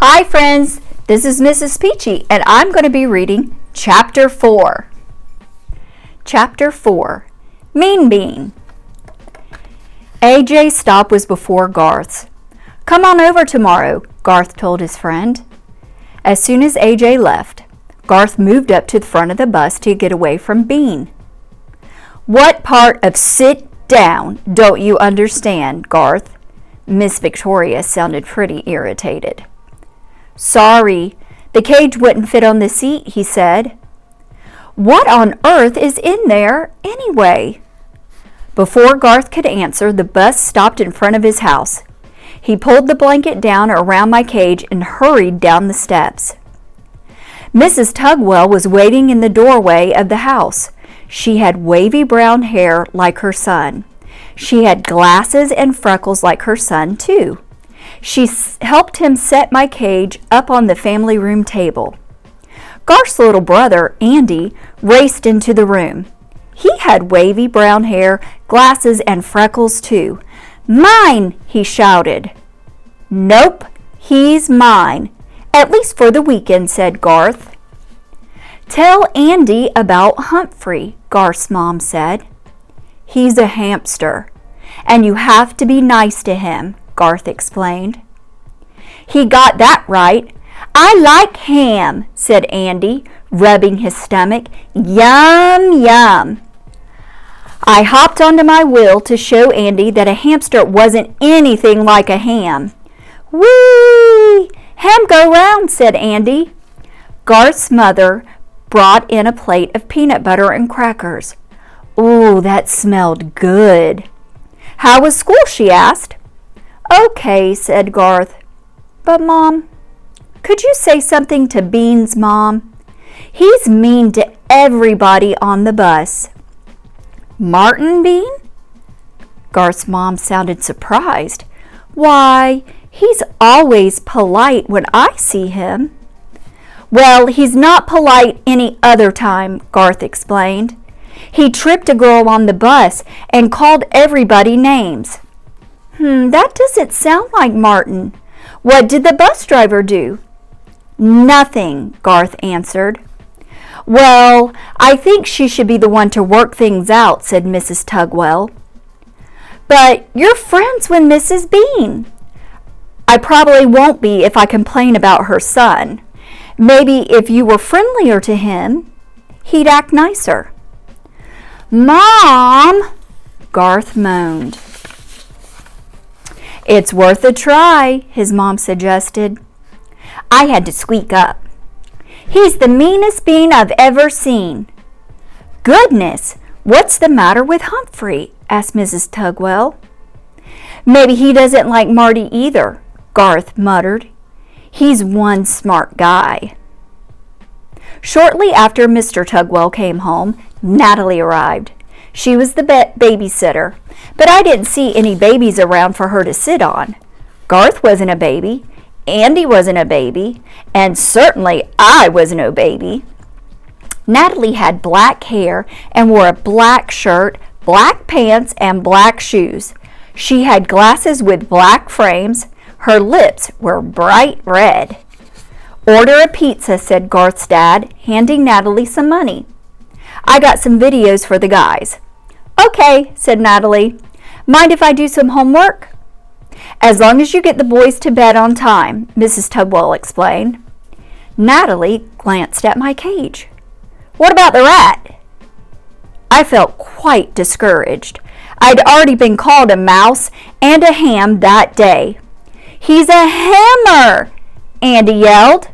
Hi friends, this is Mrs. Peachee and I'm going to be reading Chapter 4. Chapter 4, Mean Bean. AJ's stop was before Garth's. "Come on over tomorrow," Garth told his friend. As soon as AJ left, Garth moved up to the front of the bus to get away from Bean. "What part of sit down don't you understand, Garth?" Miss Victoria sounded pretty irritated. "Sorry, the cage wouldn't fit on the seat," he said. "What on earth is in there, anyway?" Before Garth could answer, the bus stopped in front of his house. He pulled the blanket down around my cage and hurried down the steps. Mrs. Tugwell was waiting in the doorway of the house. She had wavy brown hair like her son. She had glasses and freckles like her son, too. She helped him set my cage up on the family room table. Garth's little brother, Andy, raced into the room. He had wavy brown hair, glasses, and freckles too. "Mine!" he shouted. "Nope, he's mine. At least for the weekend," said Garth. "Tell Andy about Humphrey," Garth's mom said. "He's a hamster, and you have to be nice to him," Garth explained. "He got that right. I like ham," said Andy, rubbing his stomach. "Yum, yum." I hopped onto my wheel to show Andy that a hamster wasn't anything like a ham. "Whee! Ham go round," said Andy. Garth's mother brought in a plate of peanut butter and crackers. Ooh, that smelled good. "How was school?" she asked. "Okay," said Garth. "But Mom, could you say something to Bean's mom? He's mean to everybody on the bus." "Martin Bean?" Garth's mom sounded surprised. "Why, he's always polite when I see him." "Well, he's not polite any other time," Garth explained. "He tripped a girl on the bus and called everybody names." That doesn't sound like Martin. What did the bus driver do?" "Nothing," Garth answered. "Well, I think she should be the one to work things out," said Mrs. Tugwell. "But you're friends with Mrs. Bean." "I probably won't be if I complain about her son. Maybe if you were friendlier to him, he'd act nicer." "Mom!" Garth moaned. "It's worth a try," his mom suggested. I had to squeak up. "He's the meanest bean I've ever seen." "Goodness, what's the matter with Humphrey?" asked Mrs. Tugwell. "Maybe he doesn't like Marty either," Garth muttered. "He's one smart guy." Shortly after Mr. Tugwell came home, Natalie arrived. She was the babysitter, but I didn't see any babies around for her to sit on. Garth wasn't a baby, Andy wasn't a baby, and certainly I was no baby. Natalie had black hair and wore a black shirt, black pants, and black shoes. She had glasses with black frames. Her lips were bright red. "Order a pizza," said Garth's dad, handing Natalie some money. "I got some videos for the guys." "Okay," said Natalie. "Mind if I do some homework?" "As long as you get the boys to bed on time," Mrs. Tugwell explained. Natalie glanced at my cage. "What about the rat?" I felt quite discouraged. I'd already been called a mouse and a ham that day. "He's a hammer!" Andy yelled.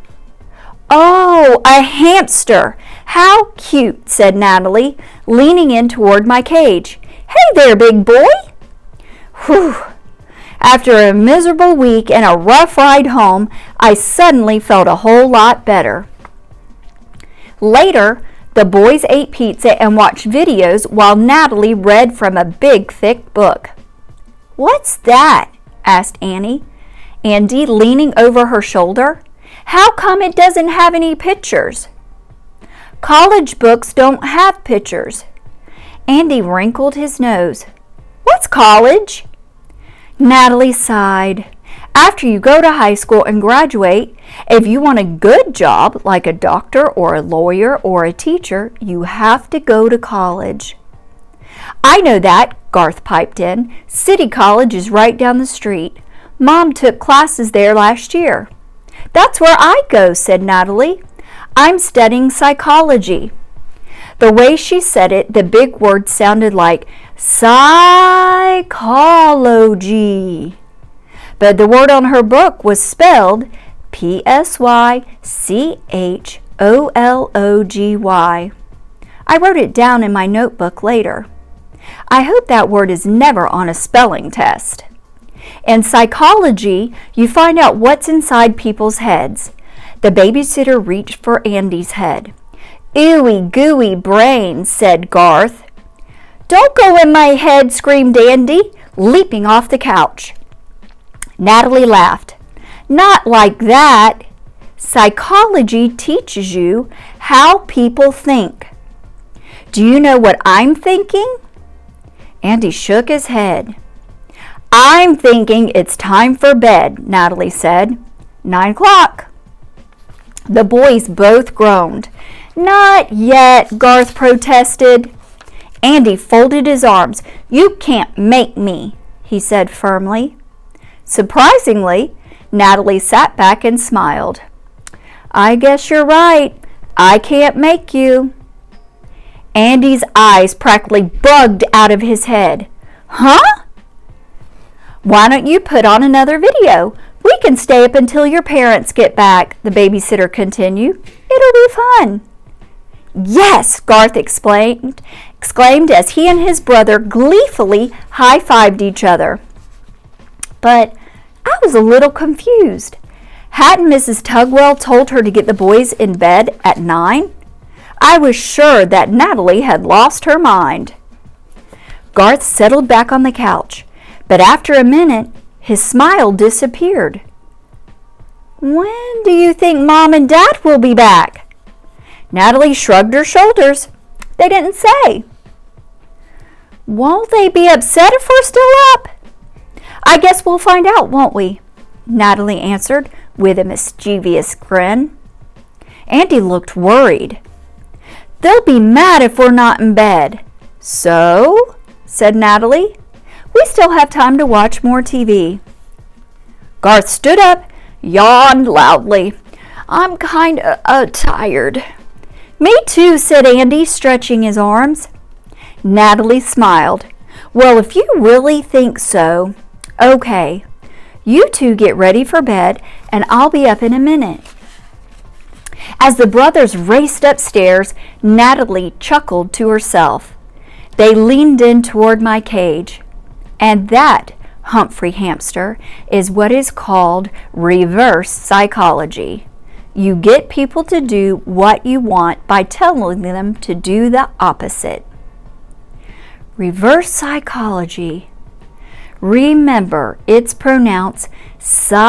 "Oh, a hamster! How cute," said Natalie, leaning in toward my cage. "Hey there, big boy!" Whew! After a miserable week and a rough ride home, I suddenly felt a whole lot better. Later, the boys ate pizza and watched videos while Natalie read from a big, thick book. "What's that?" asked Andy, leaning over her shoulder. "How come it doesn't have any pictures?" "College books don't have pictures." Andy wrinkled his nose. "What's college?" Natalie sighed. After you go to high school and graduate, if you want a good job like a doctor or a lawyer or a teacher, you have to go to college. I know that, Garth piped in. City College is right down the street. Mom took classes there last year. That's where I go, said Natalie. I'm studying psychology. The way she said it, the big word sounded like psychology. But the word on her book was spelled Psychology. I wrote it down in my notebook later. I hope that word is never on a spelling test. In psychology, you find out what's inside people's heads. The babysitter reached for Andy's head. Ooey gooey brain, said Garth. Don't go in my head, screamed Andy, leaping off the couch. Natalie laughed. Not like that. Psychology teaches you how people think. Do you know what I'm thinking? Andy shook his head. I'm thinking it's time for bed, Natalie said. 9 o'clock. The boys both groaned. Not yet, Garth protested. Andy folded his arms. You can't make me, he said firmly. Surprisingly, Natalie sat back and smiled. I guess you're right. I can't make you. Andy's eyes practically bugged out of his head. Huh? Why don't you put on another video? We can stay up until your parents get back, the babysitter continued. It'll be fun. Yes, Garth exclaimed as he and his brother gleefully high-fived each other. But I was a little confused. Hadn't Mrs. Tugwell told her to get the boys in bed at 9? I was sure that Natalie had lost her mind. Garth settled back on the couch, but after a minute, his smile disappeared. When do you think Mom and Dad will be back? Natalie shrugged her shoulders. They didn't say. Won't they be upset if we're still up? I guess we'll find out, won't we? Natalie answered with a mischievous grin. Andy looked worried. They'll be mad if we're not in bed. So, said Natalie, we still have time to watch more TV. Garth stood up, yawned loudly. I'm kind of tired. Me too, said Andy, stretching his arms. Natalie smiled. Well, if you really think so, okay. You two get ready for bed, and I'll be up in a minute. As the brothers raced upstairs, Natalie chuckled to herself. They leaned in toward my cage. And that, Humphrey hamster, is what is called reverse psychology. You get people to do what you want by telling them to do the opposite. Reverse psychology. Remember, it's pronounced psychology.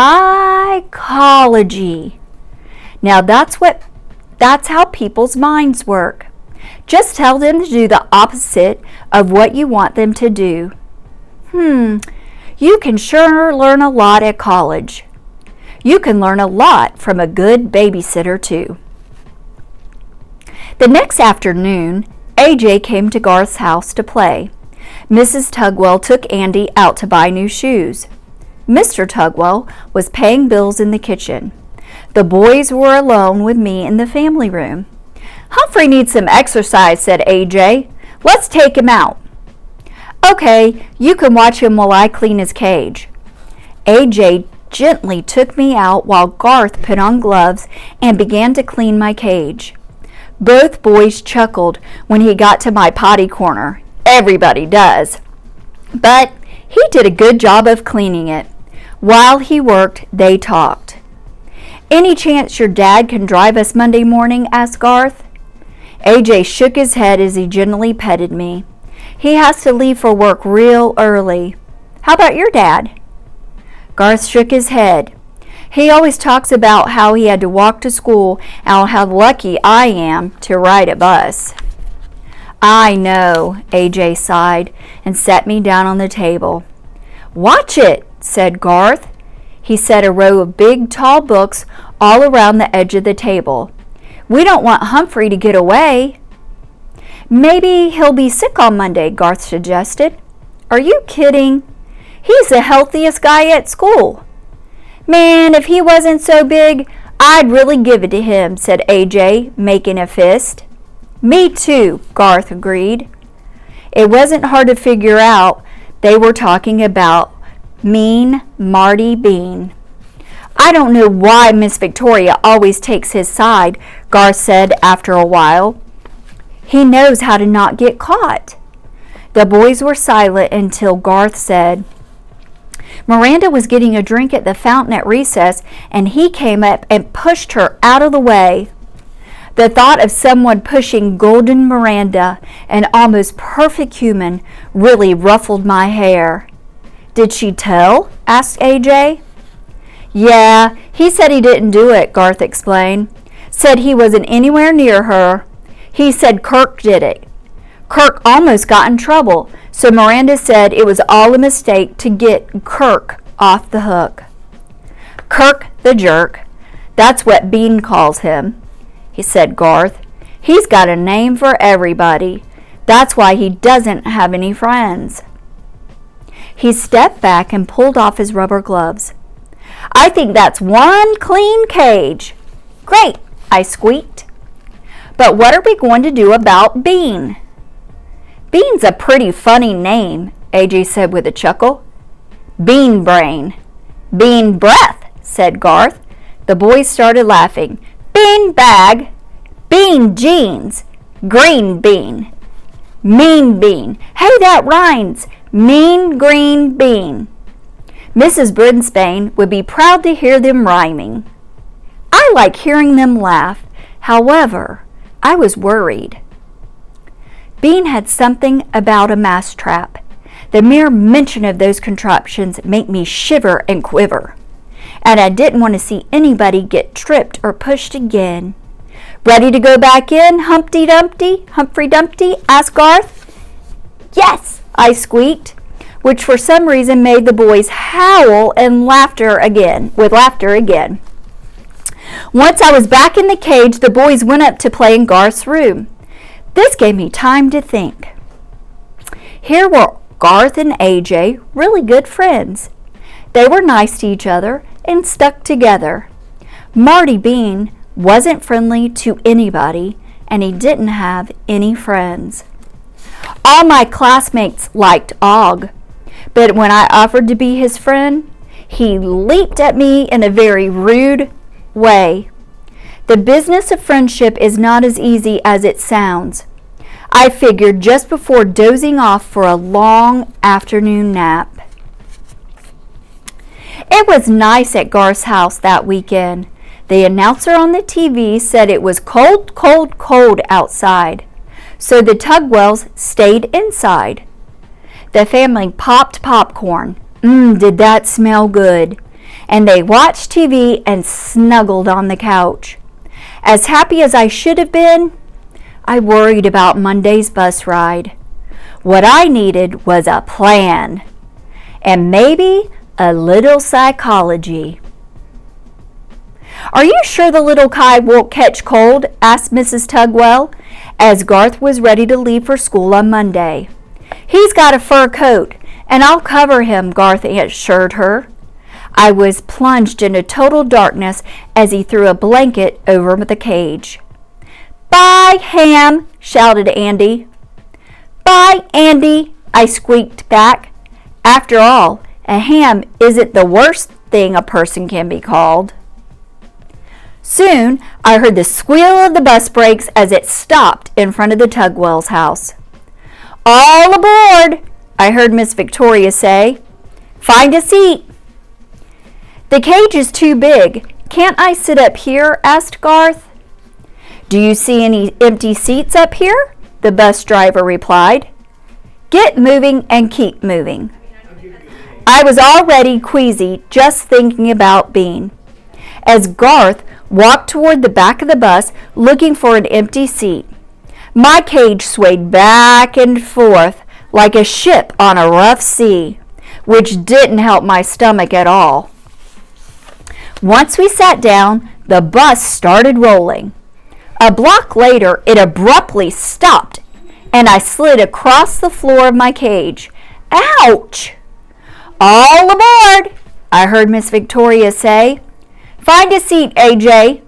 Now that's how people's minds work. Just tell them to do the opposite of what you want them to do. You can sure learn a lot at college. You can learn a lot from a good babysitter too. The next afternoon, AJ came to Garth's house to play. Mrs. Tugwell took Andy out to buy new shoes. Mr. Tugwell was paying bills in the kitchen. The boys were alone with me in the family room. Humphrey needs some exercise, said AJ. Let's take him out. Okay, you can watch him while I clean his cage. AJ gently took me out while Garth put on gloves and began to clean my cage. Both boys chuckled when he got to my potty corner. Everybody does. But he did a good job of cleaning it. While he worked, they talked. Any chance your dad can drive us Monday morning? Asked Garth. AJ shook his head as he gently petted me. He has to leave for work real early. How about your dad? Garth shook his head. He always talks about how he had to walk to school and how lucky I am to ride a bus. I know, AJ sighed and set me down on the table. Watch it, said Garth. He set a row of big, tall books all around the edge of the table. "We don't want Humphrey to get away." "Maybe he'll be sick on Monday," Garth suggested. "Are you kidding? He's the healthiest guy at school." "Man, if he wasn't so big, I'd really give it to him," said AJ, making a fist. "Me too," Garth agreed. It wasn't hard to figure out they were talking about Mean Marty Bean. "I don't know why Miss Victoria always takes his side," Garth said after a while. "He knows how to not get caught." The boys were silent until Garth said, "Miranda was getting a drink at the fountain at recess, and he came up and pushed her out of the way." The thought of someone pushing golden Miranda, an almost perfect human, really ruffled my hair. "Did she tell?" asked AJ. "Yeah, he said he didn't do it," Garth explained. "Said he wasn't anywhere near her. He said Kirk did it. Kirk almost got in trouble, so Miranda said it was all a mistake to get Kirk off the hook." "Kirk the jerk. That's what Bean calls him," he said Garth. "He's got a name for everybody. That's why he doesn't have any friends." He stepped back and pulled off his rubber gloves. "I think that's one clean cage." "Great," I squeaked. "But what are we going to do about Bean?" "Bean's a pretty funny name," AJ said with a chuckle. "Bean brain." "Bean breath," said Garth. The boys started laughing. "Bean bag." "Bean jeans." "Green bean." "Mean bean." "Hey, that rhymes." "Mean green bean." Mrs. Brinsbane would be proud to hear them rhyming. I like hearing them laugh. However, I was worried. Bean had something about a mousetrap. The mere mention of those contraptions made me shiver and quiver, and I didn't want to see anybody get tripped or pushed again. "Ready to go back in, Humpty Dumpty, Humphrey Dumpty?" asked Garth. "Yes," I squeaked, which for some reason made the boys howl and laughter again. Once I was back in the cage, the boys went up to play in Garth's room. This gave me time to think. Here were Garth and AJ, really good friends. They were nice to each other and stuck together. Marty Bean wasn't friendly to anybody, and he didn't have any friends. All my classmates liked Og, but when I offered to be his friend, he leaped at me in a very rude way. The business of friendship is not as easy as it sounds. I figured just before dozing off for a long afternoon nap. It was nice at Garth's house that weekend. The announcer on the TV said it was cold, cold, cold outside, so the Tugwells stayed inside. The family popped popcorn. Did that smell good? And they watched TV and snuggled on the couch. As happy as I should have been, I worried about Monday's bus ride. What I needed was a plan, and maybe a little psychology. "Are you sure the little Kai won't catch cold?" asked Mrs. Tugwell, as Garth was ready to leave for school on Monday. "He's got a fur coat, and I'll cover him," Garth assured her. I was plunged into total darkness as he threw a blanket over the cage. "Bye, Ham!" shouted Andy. "Bye, Andy!" I squeaked back. After all, a ham isn't the worst thing a person can be called. Soon, I heard the squeal of the bus brakes as it stopped in front of the Tugwells' house. "All aboard!" I heard Miss Victoria say. "Find a seat." "The cage is too big. Can't I sit up here?" asked Garth. "Do you see any empty seats up here?" the bus driver replied. "Get moving and keep moving." I was already queasy just thinking about Bean. As Garth walked toward the back of the bus looking for an empty seat, my cage swayed back and forth like a ship on a rough sea, which didn't help my stomach at all. Once we sat down, the bus started rolling. A block later, it abruptly stopped, and I slid across the floor of my cage. Ouch! All aboard, I heard Miss Victoria say. Find a seat, AJ.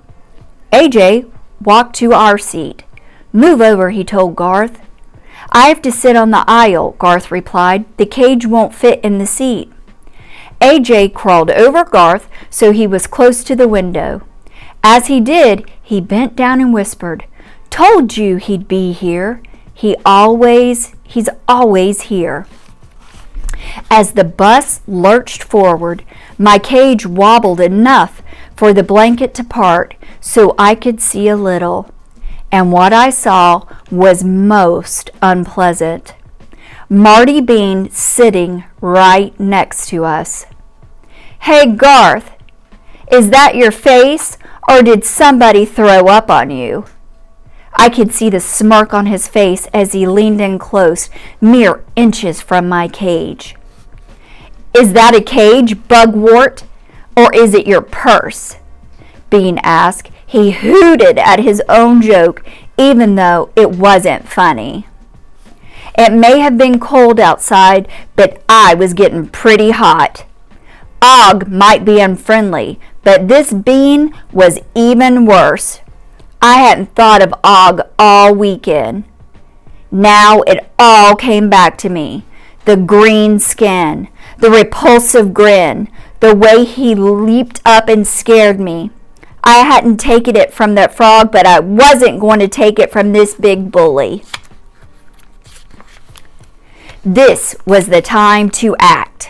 AJ walked to our seat. Move over, he told Garth. I have to sit on the aisle, Garth replied. The cage won't fit in the seat. AJ crawled over Garth so he was close to the window. As he did, he bent down and whispered, Told you he'd be here. He's always here. As the bus lurched forward, my cage wobbled enough for the blanket to part so I could see a little. And what I saw was most unpleasant. Marty Bean sitting right next to us. Hey, Garth, is that your face, or did somebody throw up on you? I could see the smirk on his face as he leaned in close, mere inches from my cage. Is that a cage, Bugwort, or is it your purse? Bean asked. He hooted at his own joke, even though it wasn't funny. It may have been cold outside, but I was getting pretty hot. Og might be unfriendly, but this Bean was even worse. I hadn't thought of Og all weekend. Now it all came back to me. The green skin, the repulsive grin, the way he leaped up and scared me. I hadn't taken it from that frog, but I wasn't going to take it from this big bully. This was the time to act.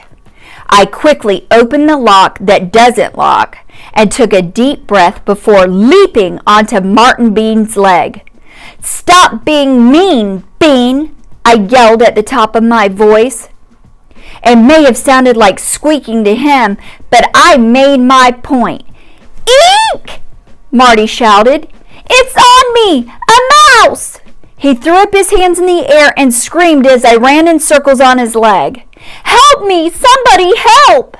I quickly opened the lock that doesn't lock and took a deep breath before leaping onto Martin Bean's leg. Stop being mean, Bean, I yelled at the top of my voice. It may have sounded like squeaking to him, but I made my point. Eek! Marty shouted. It's on me! A mouse! He threw up his hands in the air and screamed as I ran in circles on his leg. Help me! Somebody help!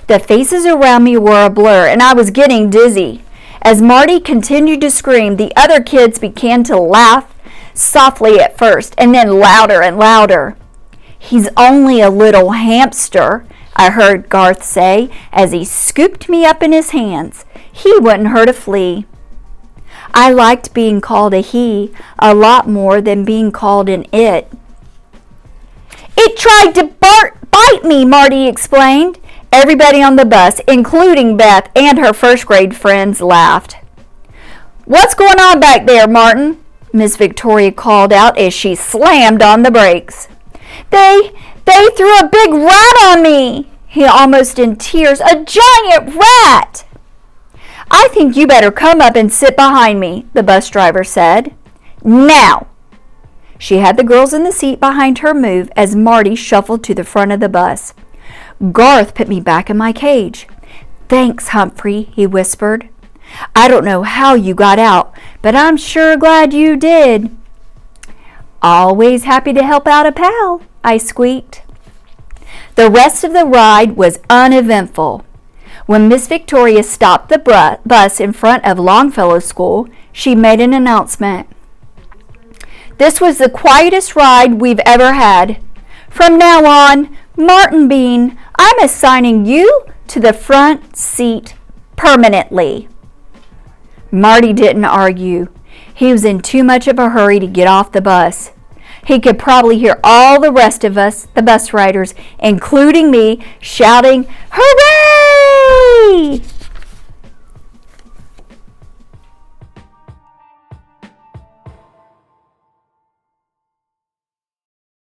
The faces around me were a blur, and I was getting dizzy. As Marty continued to scream, the other kids began to laugh, softly at first, and then louder and louder. He's only a little hamster, I heard Garth say as he scooped me up in his hands. He wouldn't hurt a flea. I liked being called a he a lot more than being called an it. It tried to bite me, Marty explained. Everybody on the bus, including Beth and her first grade friends, laughed. What's going on back there, Martin? Miss Victoria called out as she slammed on the brakes. They threw a big rat on me, he almost in tears. A giant rat! I think you better come up and sit behind me, the bus driver said. Now! She had the girls in the seat behind her move as Marty shuffled to the front of the bus. Garth put me back in my cage. Thanks, Humphrey, he whispered. I don't know how you got out, but I'm sure glad you did. Always happy to help out a pal, I squeaked. The rest of the ride was uneventful. When Miss Victoria stopped the bus in front of Longfellow School, she made an announcement. This was the quietest ride we've ever had. From now on, Martin Bean, I'm assigning you to the front seat permanently. Marty didn't argue. He was in too much of a hurry to get off the bus. He could probably hear all the rest of us, the bus riders, including me, shouting, "Hooray!"